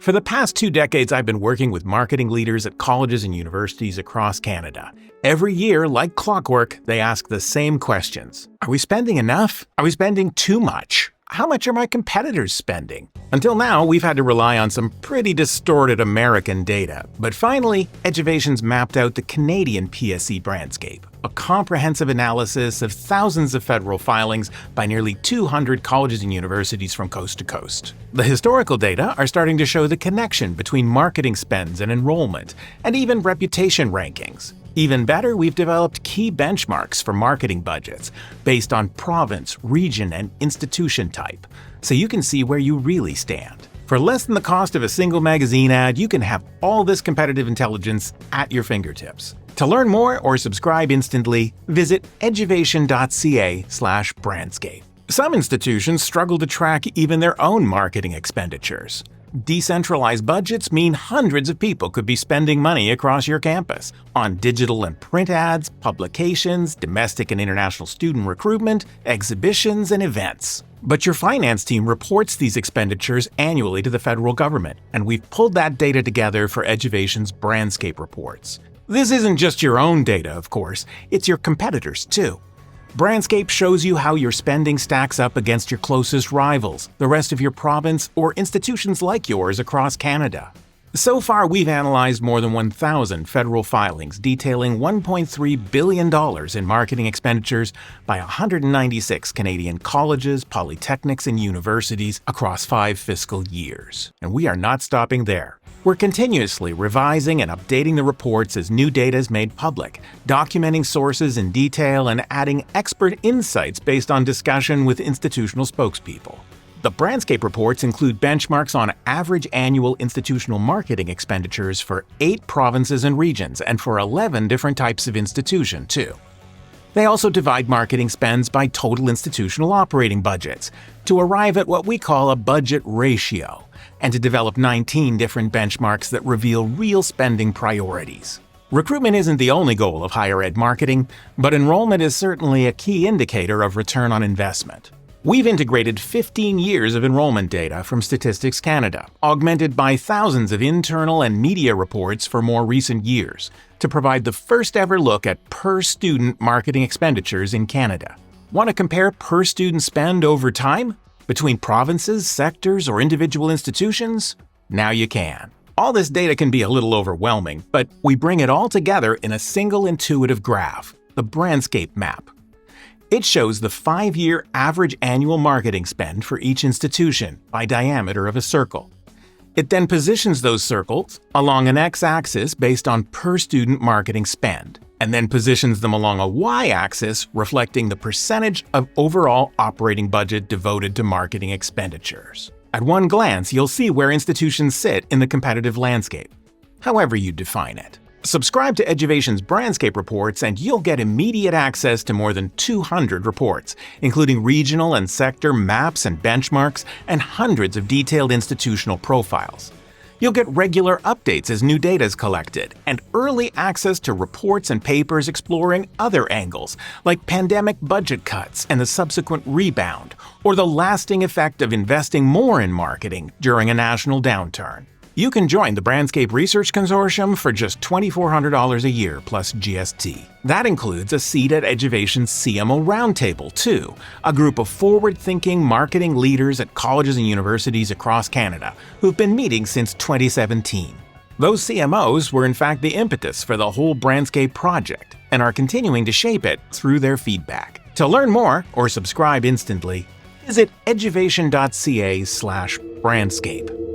For the past 2 decades, I've been working with marketing leaders at colleges and universities across Canada. Every year, like clockwork, they ask the same questions. Are we spending enough? Are we spending too much? How much are my competitors spending? Until now, we've had to rely on some pretty distorted American data. But finally, Eduvation's mapped out the CdnPSE Brandscape, a comprehensive analysis of thousands of federal filings by nearly 200 colleges and universities from coast to coast. The historical data are starting to show the connection between marketing spends and enrollment, and even reputation rankings. Even better, we've developed key benchmarks for marketing budgets based on province, region, and institution type, so you can see where you really stand. For less than the cost of a single magazine ad, you can have all this competitive intelligence at your fingertips. To learn more or subscribe instantly, visit eduvation.ca/brandscape. Some institutions struggle to track even their own marketing expenditures. Decentralized budgets mean hundreds of people could be spending money across your campus on digital and print ads, publications, domestic and international student recruitment, exhibitions, and events. But your finance team reports these expenditures annually to the federal government, and we've pulled that data together for Eduvation's Brandscape reports. This isn't just your own data, of course, it's your competitors too. Brandscape shows you how your spending stacks up against your closest rivals, the rest of your province, or institutions like yours across Canada. So far, we've analyzed more than 1,000 federal filings detailing $1.3 billion in marketing expenditures by 196 Canadian colleges, polytechnics, and universities across 5 fiscal years. And we are not stopping there. We're continuously revising and updating the reports as new data is made public, documenting sources in detail and adding expert insights based on discussion with institutional spokespeople. The Brandscape reports include benchmarks on average annual institutional marketing expenditures for 8 provinces and regions and for 11 different types of institution, too. They also divide marketing spends by total institutional operating budgets to arrive at what we call a budget ratio, and to develop 19 different benchmarks that reveal real spending priorities. Recruitment isn't the only goal of higher ed marketing, but enrollment is certainly a key indicator of return on investment. We've integrated 15 years of enrollment data from Statistics Canada, augmented by thousands of internal and media reports for more recent years, to provide the first ever look at per-student marketing expenditures in Canada. Want to compare per-student spend over time? Between provinces, sectors, or individual institutions? Now you can. All this data can be a little overwhelming, but we bring it all together in a single intuitive graph, the Brandscape Map. It shows the 5-year average annual marketing spend for each institution by diameter of a circle. It then positions those circles along an x-axis based on per-student marketing spend, and then positions them along a y-axis reflecting the percentage of overall operating budget devoted to marketing expenditures. At one glance, you'll see where institutions sit in the competitive landscape, however you define it. Subscribe to Eduvation's Brandscape reports and you'll get immediate access to more than 200 reports, including regional and sector maps and benchmarks, and hundreds of detailed institutional profiles. You'll get regular updates as new data is collected, and early access to reports and papers exploring other angles, like pandemic budget cuts and the subsequent rebound, or the lasting effect of investing more in marketing during a national downturn. You can join the Brandscape Research Consortium for just $2,400 a year plus GST. That includes a seat at Eduvation's CMO Roundtable, too, a group of forward-thinking marketing leaders at colleges and universities across Canada who've been meeting since 2017. Those CMOs were in fact the impetus for the whole Brandscape project and are continuing to shape it through their feedback. To learn more or subscribe instantly, visit eduvation.ca/brandscape.